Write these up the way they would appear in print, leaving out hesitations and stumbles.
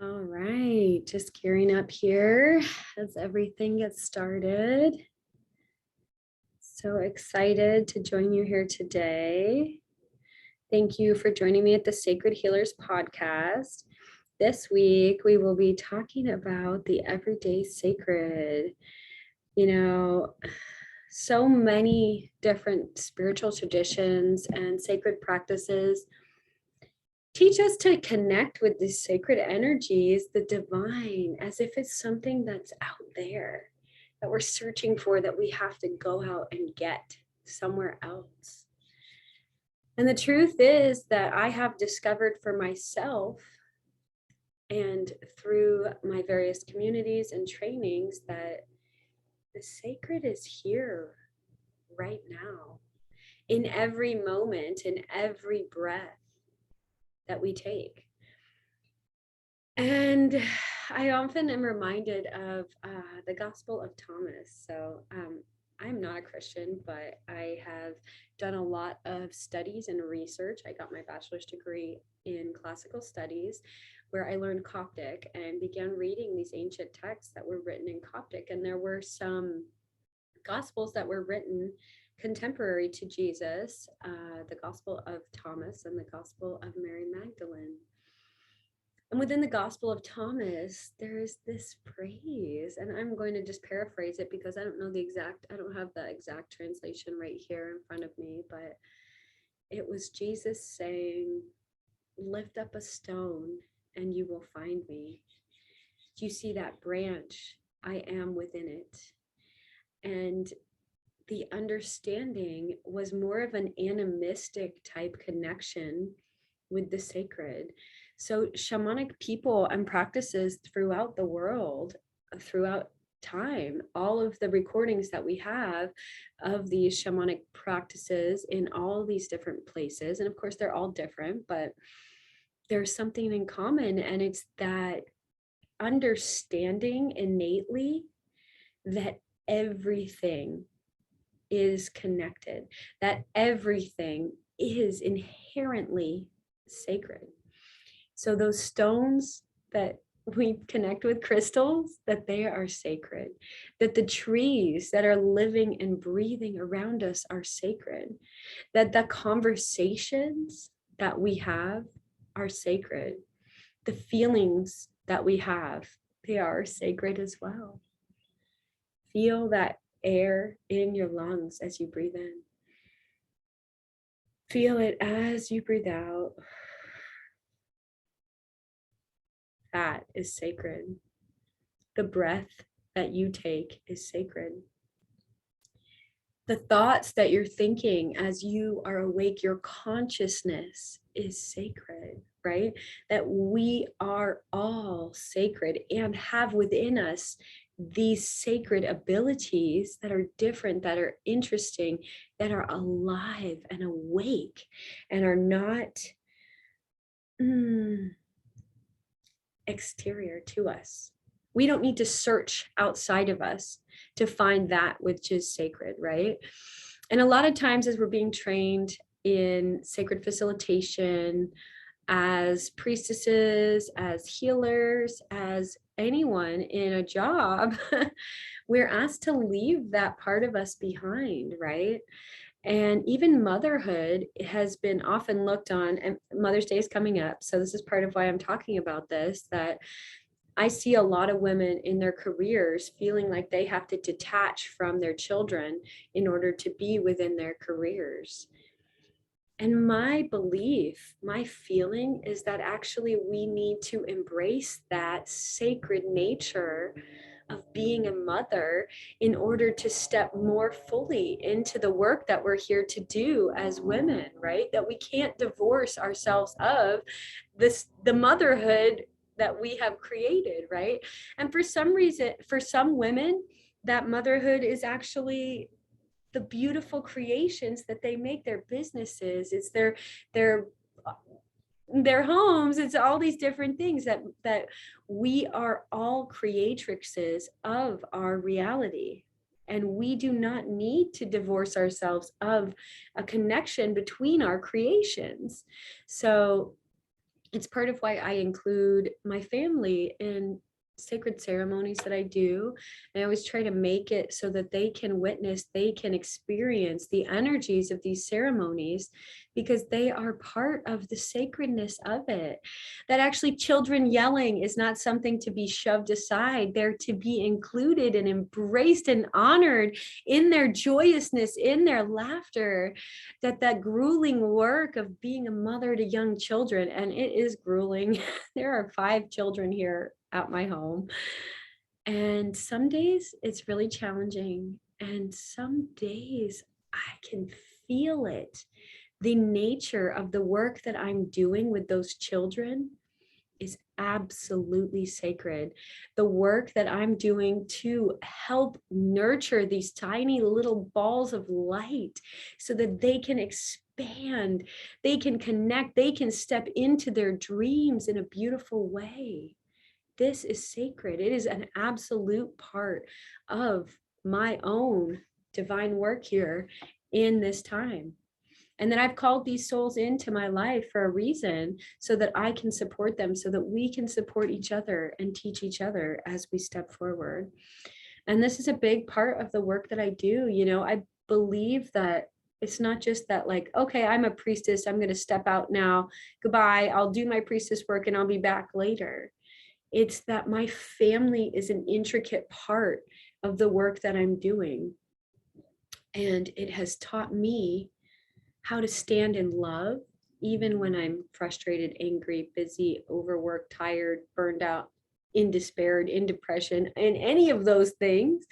All right, just gearing up here as everything gets started. So excited to join you here today. Thank you for joining me at the Sacred Healers podcast. This week, we will be talking about the everyday sacred. So many different spiritual traditions and sacred practices teach us to connect with these sacred energies, the divine, as if it's something that's out there that we're searching for, that we have to go out and get somewhere else. And the truth is that I have discovered for myself and through my various communities and trainings that the sacred is here right now, in every moment, in every breath that we take. And I often am reminded of the Gospel of Thomas. So I'm not a Christian, but I have done a lot of studies and research. I got my bachelor's degree in classical studies, where I learned Coptic and began reading these ancient texts that were written in Coptic. And there were some Gospels that were written contemporary to Jesus, the Gospel of Thomas and the Gospel of Mary Magdalene. And within the Gospel of Thomas, there is this praise, and I'm going to just paraphrase it because I don't have the exact translation right here in front of me, but it was Jesus saying, "Lift up a stone and you will find me. Do you see that branch? I am within it." And the understanding was more of an animistic type connection with the sacred. So shamanic people and practices throughout the world, throughout time, all of the recordings that we have of these shamanic practices in all these different places, and of course they're all different, but there's something in common, and it's that understanding innately that everything is connected, that everything is inherently sacred. So those stones that we connect with, crystals, that they are sacred, that the trees that are living and breathing around us are sacred, that the conversations that we have are sacred, the feelings that we have, they are sacred as well. Feel that air in your lungs as you breathe in. Feel it as you breathe out. That is sacred. The breath that you take is sacred. The thoughts that you're thinking as you are awake, your consciousness is sacred, right? That we are all sacred and have within us these sacred abilities that are different, that are interesting, that are alive and awake and are not exterior to us. We don't need to search outside of us to find that which is sacred, right? And a lot of times as we're being trained in sacred facilitation, as priestesses, as healers, as anyone in a job, we're asked to leave that part of us behind, right? And even motherhood has been often looked on, and Mother's Day is coming up. So this is part of why I'm talking about this, that I see a lot of women in their careers feeling like they have to detach from their children in order to be within their careers. And my belief, my feeling is that actually we need to embrace that sacred nature of being a mother in order to step more fully into the work that we're here to do as women, right? That we can't divorce ourselves of the motherhood that we have created, right? And for some reason, for some women, that motherhood is actually the beautiful creations that they make, their businesses, it's their their homes, it's all these different things that we are all creatrixes of our reality, and we do not need to divorce ourselves of a connection between our creations. So It's part of why I include my family in sacred ceremonies that I do. And I always try to make it so that they can witness, they can experience the energies of these ceremonies, because they are part of the sacredness of it. That actually children yelling is not something to be shoved aside. They're to be included and embraced and honored in their joyousness, in their laughter. That grueling work of being a mother to young children, and it is grueling. There are 5 children here at my home, and some days it's really challenging, and some days I can feel it. The nature of the work that I'm doing with those children is absolutely sacred. The work that I'm doing to help nurture these tiny little balls of light so that they can expand, they can connect, they can step into their dreams in a beautiful way. This is sacred. It is an absolute part of my own divine work here in this time. And then I've called these souls into my life for a reason, so that I can support them, so that we can support each other and teach each other as we step forward. And this is a big part of the work that I do. I believe that it's not just that, like, okay, I'm a priestess, I'm going to step out now. Goodbye. I'll do my priestess work and I'll be back later. It's that my family is an intricate part of the work that I'm doing. And it has taught me how to stand in love, even when I'm frustrated, angry, busy, overworked, tired, burned out, in despair, in depression, and any of those things,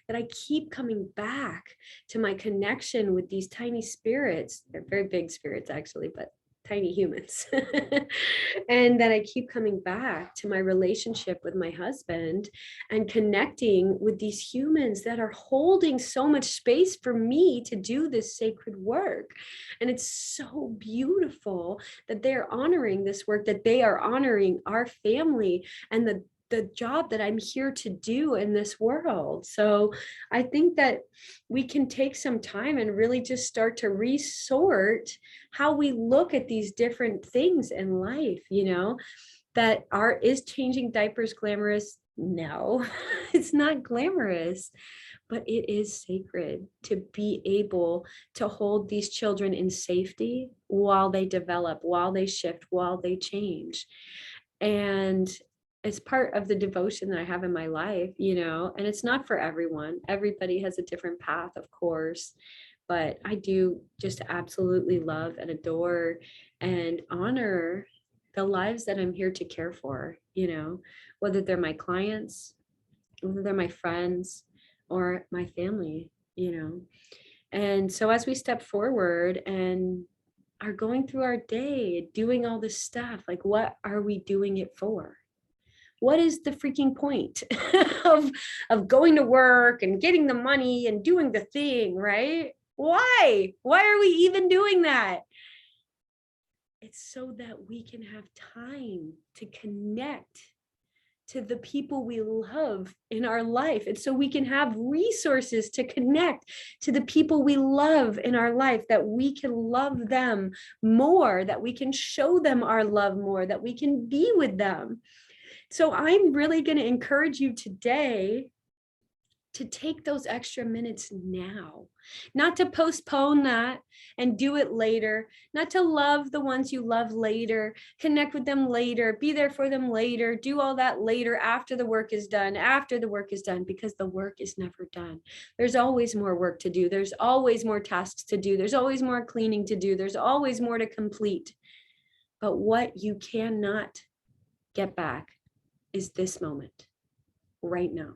that I keep coming back to my connection with these tiny spirits. They're very big spirits, actually, but tiny humans. And that I keep coming back to my relationship with my husband and connecting with these humans that are holding so much space for me to do this sacred work. And it's so beautiful that they're honoring this work, that they are honoring our family and the job that I'm here to do in this world. So I think that we can take some time and really just start to resort how we look at these different things in life. That is changing diapers glamorous? No, it's not glamorous, but it is sacred to be able to hold these children in safety while they develop, while they shift, while they change. And it's part of the devotion that I have in my life, and it's not for everyone. Everybody has a different path, of course, but I do just absolutely love and adore and honor the lives that I'm here to care for, whether they're my clients, whether they're my friends or my family. And so as we step forward and are going through our day, doing all this stuff, like, what are we doing it for? What is the freaking point of going to work and getting the money and doing the thing, right? Why are we even doing that? It's so that we can have time to connect to the people we love in our life. And so we can have resources to connect to the people we love in our life, that we can love them more, that we can show them our love more, that we can be with them. So I'm really going to encourage you today to take those extra minutes now, not to postpone that and do it later, not to love the ones you love later, connect with them later, be there for them later, do all that later after the work is done, because the work is never done. There's always more work to do. There's always more tasks to do. There's always more cleaning to do. There's always more to complete. But what you cannot get back is this moment right now,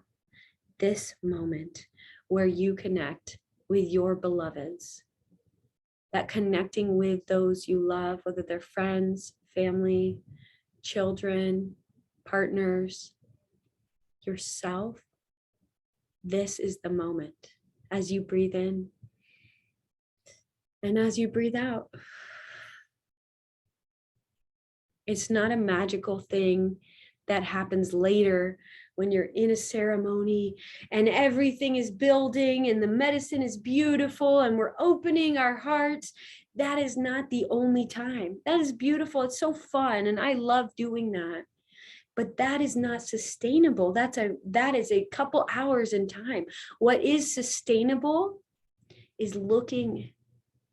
this moment where you connect with your beloveds, that connecting with those you love, whether they're friends, family, children, partners, yourself. This is the moment as you breathe in and as you breathe out. It's not a magical thing that happens later when you're in a ceremony and everything is building and the medicine is beautiful and we're opening our hearts. That is not the only time. That is beautiful. It's so fun. And I love doing that. But that is not sustainable. That is a couple hours in time. What is sustainable is looking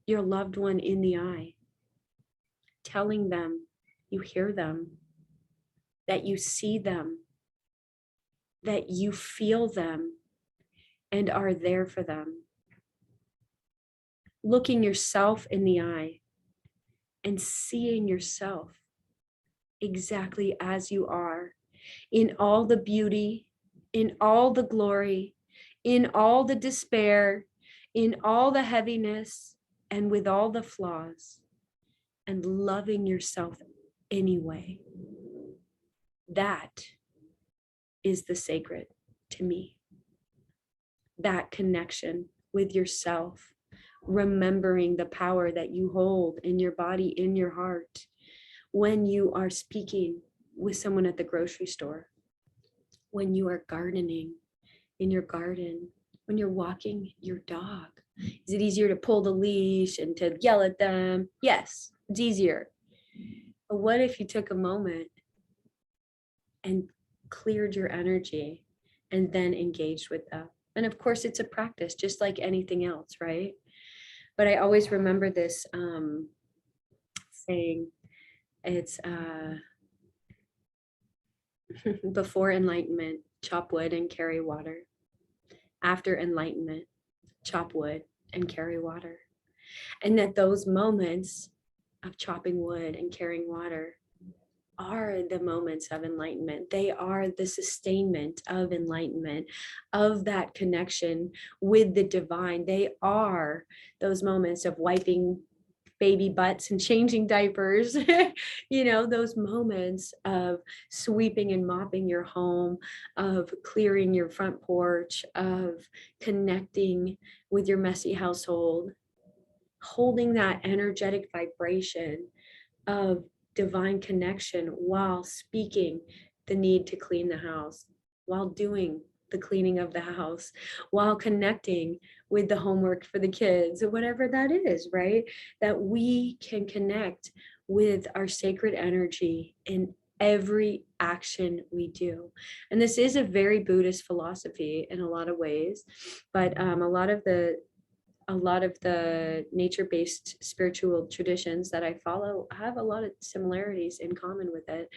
your loved one in the eye, telling them you hear them, that you see them, that you feel them and are there for them. Looking yourself in the eye and seeing yourself exactly as you are, in all the beauty, in all the glory, in all the despair, in all the heaviness, and with all the flaws, and loving yourself anyway. That is the sacred to me. That connection with yourself, remembering the power that you hold in your body, in your heart, when you are speaking with someone at the grocery store, when you are gardening in your garden, when you're walking your dog. Is it easier to pull the leash and to yell at them? Yes, it's easier. But what if you took a moment and cleared your energy and then engaged with them? And of course, it's a practice, just like anything else, right? But I always remember this saying, it's before enlightenment, chop wood and carry water. After enlightenment, chop wood and carry water. And that those moments of chopping wood and carrying water are the moments of enlightenment. They are the sustainment of enlightenment, of that connection with the divine. They are those moments of wiping baby butts and changing diapers, those moments of sweeping and mopping your home, of clearing your front porch, of connecting with your messy household, holding that energetic vibration of divine connection while speaking the need to clean the house, while doing the cleaning of the house, while connecting with the homework for the kids, or whatever that is, right? That we can connect with our sacred energy in every action we do. And this is a very Buddhist philosophy in a lot of ways, but a lot of the nature-based spiritual traditions that I follow have a lot of similarities in common with it.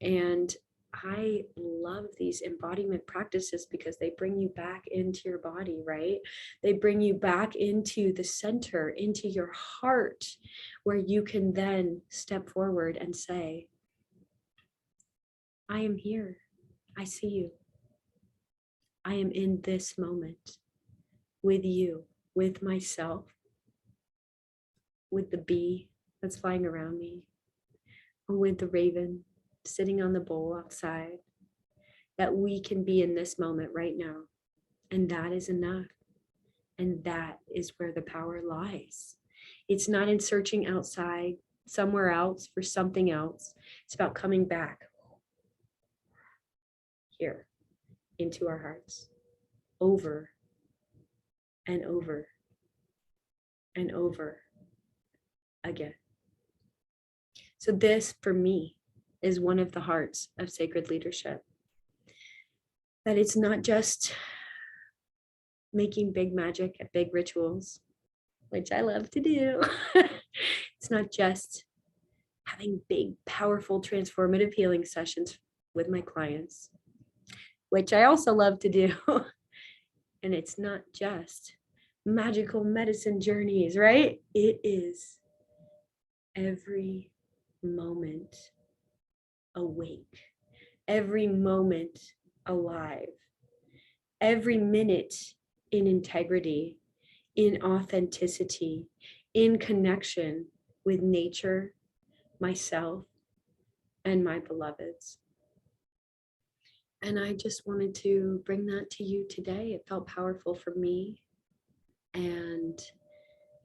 And I love these embodiment practices because they bring you back into your body, right? They bring you back into the center, into your heart, where you can then step forward and say, I am here. I see you. I am in this moment with you, with myself, with the bee that's flying around me, or with the raven sitting on the bowl outside, that we can be in this moment right now. And that is enough. And that is where the power lies. It's not in searching outside, somewhere else, for something else. It's about coming back here into our hearts over and over and over again. So this, for me, is one of the hearts of sacred leadership. That it's not just making big magic at big rituals, which I love to do. It's not just having big, powerful, transformative healing sessions with my clients, which I also love to do. And it's not just magical medicine journeys, right? It is every moment awake, every moment alive, every minute in integrity, in authenticity, in connection with nature, myself, and my beloveds. And I just wanted to bring that to you today. It felt powerful for me. And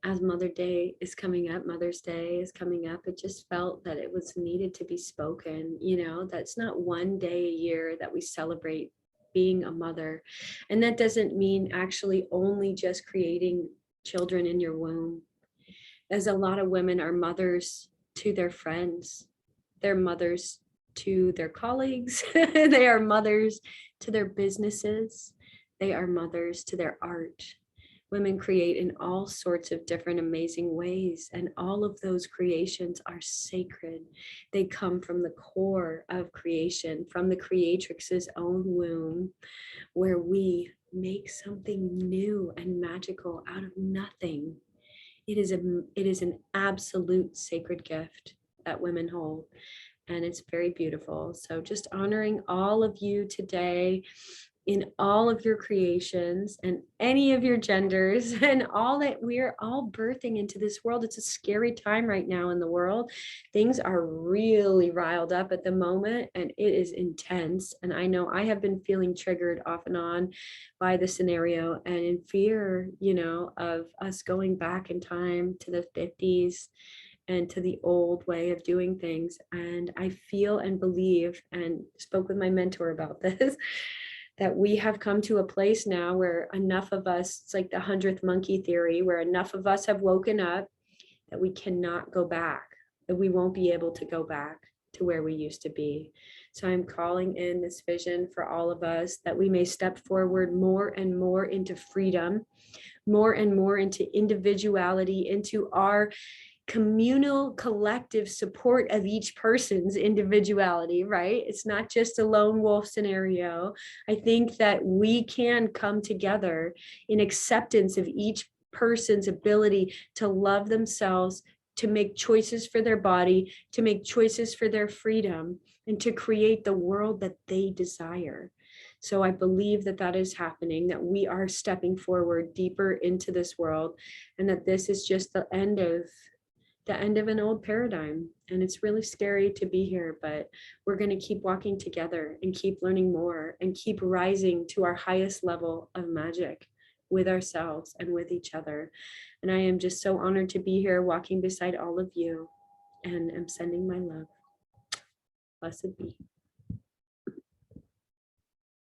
as Mother's Day is coming up, it just felt that it was needed to be spoken. That's not one day a year that we celebrate being a mother. And that doesn't mean actually only just creating children in your womb. as a lot of women are mothers to their friends, they're mothers to their colleagues, they are mothers to their businesses, they are mothers to their art. Women create in all sorts of different amazing ways, and all of those creations are sacred. They come from the core of creation, from the creatrix's own womb, where we make something new and magical out of nothing. It is an absolute sacred gift that women hold, and it's very beautiful. So just honoring all of you today in all of your creations and any of your genders and all that we're all birthing into this world. It's a scary time right now in the world. Things are really riled up at the moment, and it is intense. And I know I have been feeling triggered off and on by the scenario and in fear, of us going back in time to the 50s and to the old way of doing things. And I feel and believe, and spoke with my mentor about this, that we have come to a place now where enough of us, it's like the 100th monkey theory, where enough of us have woken up that we cannot go back, that we won't be able to go back to where we used to be. So I'm calling in this vision for all of us, that we may step forward more and more into freedom, more and more into individuality, into our communal collective support of each person's individuality, right? It's not just a lone wolf scenario. I think that we can come together in acceptance of each person's ability to love themselves, to make choices for their body, to make choices for their freedom, and to create the world that they desire. So I believe that that is happening, that we are stepping forward deeper into this world, and that this is just the end of an old paradigm. And it's really scary to be here, but we're going to keep walking together and keep learning more and keep rising to our highest level of magic with ourselves and with each other. And I am just so honored to be here walking beside all of you, and I'm sending my love. Blessed be.